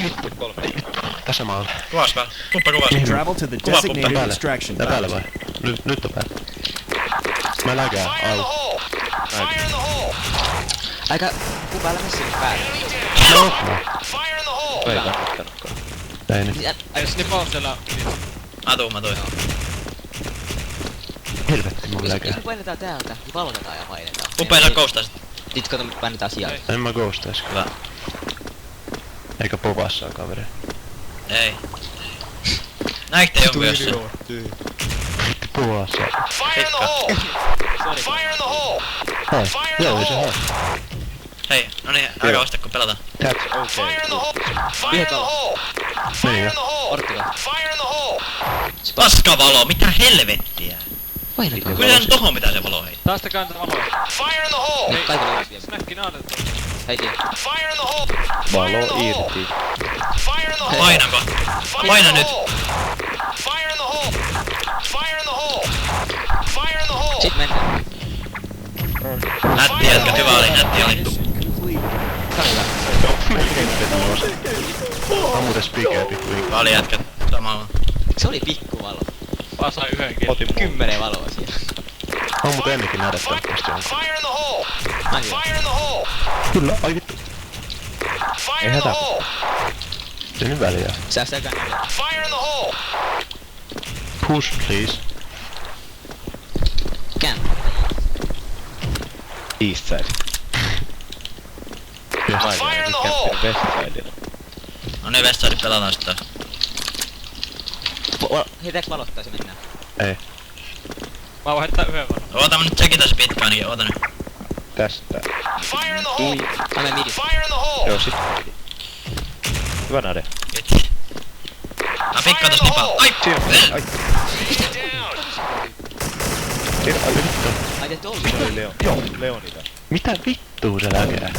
vittu, 3. Tässä mä oon. Kuvas vaan. Puppa kuvas. Travel to the Kuva designated päälle. extraction Tää päällä point. vai? Nyt on päällä. Mä läkään. Au. Aika kuvailla messi nyt päälle. No. Ei kannattanutkaan. Ei nyt. Ei snipa on siellä. Mä tuin. Helvetti mun Jos läkää. me painetaan täältä, niin valotetaan ja painetaan. Puppa ei saa koustaa sitä. Sit kato, me painetaan sieltä. En mä ghostais kyllä. Eikä povassaa kaveri. Ei. Näitte jonkun jossain. Povassaa. Pikka. Hei. Joo, ei se hei. Hei, no niin, aika vasta kun pelataan. That's okay. Yhdet valo. Meni jo. Orttila. Paskavalo, mitä helvettiä? Painakaa. Kyllä se tohon mitä se valo heittää. Taas te kääntää valoja. Nyt kaikilla olisi vielä. Snäkki naadet. Heitin. Valo irti. Painanko? Paina nyt. Sit mennään. Nätti jätkä, hyvä oli, nätti oli. Ammuta spikee pikkuin. Hyvä oli jätkä, samalla. Se oli pikkuvalo. Vaan sai yhden kiinni. Otin mun. 10 valoa siellä. Ammut ennenkin nähdä tarkasti on. Kyllä, ai vittu. Ei hätä. Se nyt väliä. Säästääkään näitä. Push please. Kään. East side. Yes. Mä en jää kämppinyt west sidella. No niin, Westside pelataan sitten. Heitääks valottaa se mennään? Ei. Mä voin heittää yhden valon. Oota mä nyt tsekitään se pitkä ainakin, oota nyt. Tästä. Anna midi. Joo, sit. Hyvä nade. Vitsi. Mä pikkaan tosta nipaa. Ai! Ai. Ai vittu. Ai te tollu. Se oli Leon. Joo, Leonida. Mitä vittuu se läkää?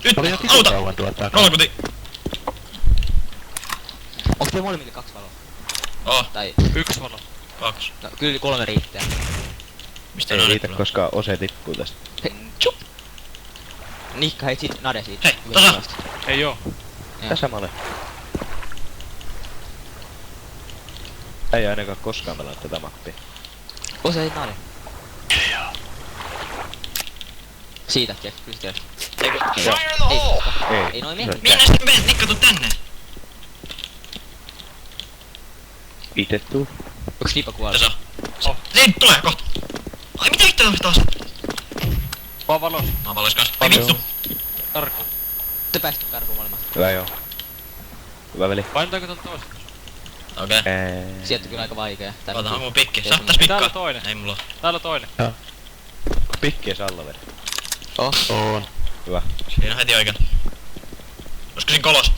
Nyt! Oli jo vittu Auta! kauan tuolta takaa. Rollakuti! Onks te molemmille 2 valoa? Oh, Tai... 1 valo. 2. No, kyllä 3 riittää. Mistä Ei nää riitä, nyt koska ose tippuu tästä. Hei, tjup! Nikka heit sit nade siitä. Hei, tasa! Ei oo. Tässä mä olen. Ei ainakaan koskaan pelaa tätä mappia. Ose heit nade. Siitä, Jeff, pystyy. Eiku... Ei noin mene. Minä sitten menen, Nikka tuu tänne! Ite tuu. Onks Nipa kuollut? Tasa. Siitä tulee kohta! Ai mitä vittua taas? Vaan valos. Mä valois kans. Ai vittu! Tarkku. Te päästy karkuun molemmat. Hyvä joo. Hyvä veli. Painetaanko tuon toista? Okei. Sieltä kyllä aika vaikea. Tää Oota, vittu- mun pikki. Ei Saa sun- täs pikkaa. Täällä toinen. Ei mulla oo. Täällä toinen. Pikkies alla veli. On. Hyvä. Siinä on heti oikein. Olisiko siinä kolos?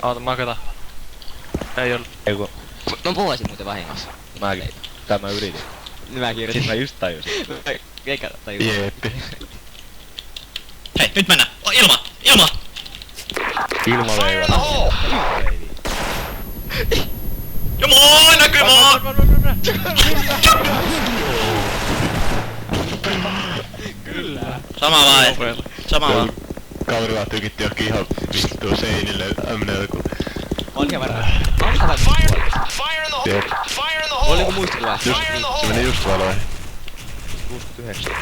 Oota, mä kataan. Ei oo. Ei kun Mä puhuisin muuten vahingossa. mäkin. Tää mä yritin. Mäkin yritin. Sit mä just tajusin. Eikä tajua. Jeeppi. Hei, nyt mennään! Oh, ilma! Ilma! Ilmaveivällä. Ilmaveivi. Jumooi näkymää! Sama vaan, sama vaan. Kaverilla tykitti johonkin ihan vittua seinille ämnellä kun... On ihan varmaan. On ihan varmaan. Jep. Oli joku muistikuva. Just, se meni just valoihin. 69.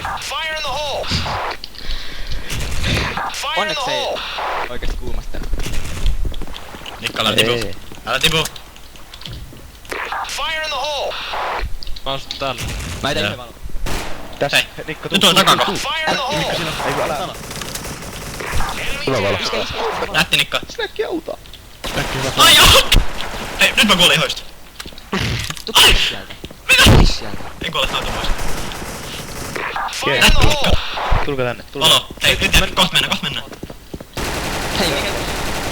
Onneksi ei oikeesti kuumasta. Nikka, älä tipu. Ei. Älä tipu. Mä oon sitten täällä. Mä etän Joo. yhden valon. Tässä. Hei. Nikko Nyt on takako. Ei kun älä. Hyvä valo. Nätti Nikka. Snäkki auta. Ai joo! Hei, nyt mä kuolin ihoista. Tuu pois sieltä. Mitä? Pois sieltä. En kuole tautu pois. Jee. Nätti Nikka. Tulkaa tänne. Tulkaa. Valo. Hei, nyt jää. Kohta mennään. Hei, mikä?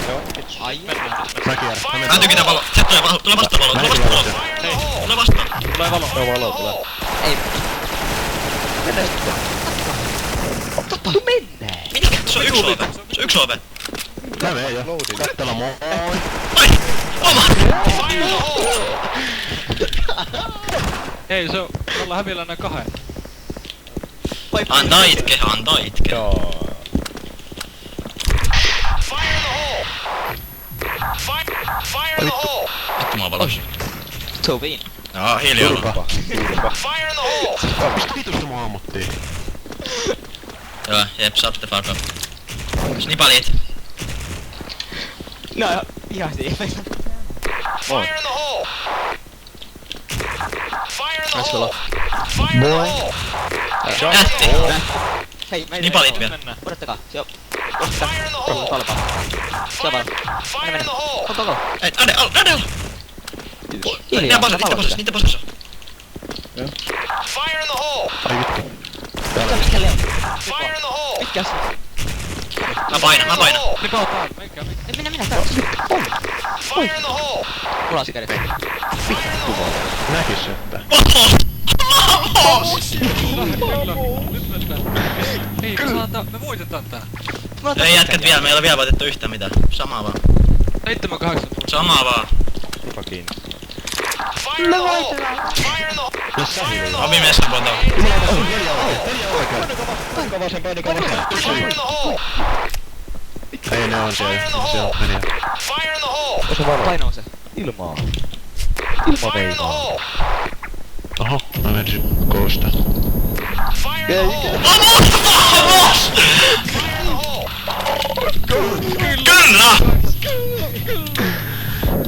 Joo. Ai Mä kierrän. Mä Mä menen. tykitän valo. Se tulee vastaan valo. Tule vastaan valo. Hei, Tule vastaan. tulee valo. Joo, valo tulee. Ei. Mennään sitten. Tapahtu mennään. Mitä? Se on 1 OP. Se on 1 OP. Mä menen jo. Kattela moi. Ai! Oma! Hei, se on. Me ollaan hävillä nää 2. Antaa itke, antaa itke. Joo. valossa. Soviin. Joo, hiljaa. Turpa. Mistä vitusta mua ammuttiin? Joo, jep, satte fuck up. Snipalit. No ihan siinä. On. Let's go. Jätti! Hei, meitä Snipalit vielä. Mennään. Odottakaa, joo. Odottakaa. Talpa. Siellä vaan. Mene. Go. Ei, Ade alla! Kiitos. Niitä posas. Ai vittu. Mikä Leon? Mitkä se? Mä painan. Nipautaan, menkää. Minä täällä. Mulla on sikerit. Näkis että. Kyllä. Nyt mennään. Ei, me voitetaan tää. Ei jätkät vielä, me ei ole vielä voitettu yhtään mitään. Samaa vaan. 7-8. Samaa vaan. Tupa kiinni. Ovi messan potoon. Painiko vasen. Ei ne on siellä. Se on meni. Osa valo. Paino se. Ilmaa. Ilma veinaa. Oho, mä menisin koosta. Kyllä!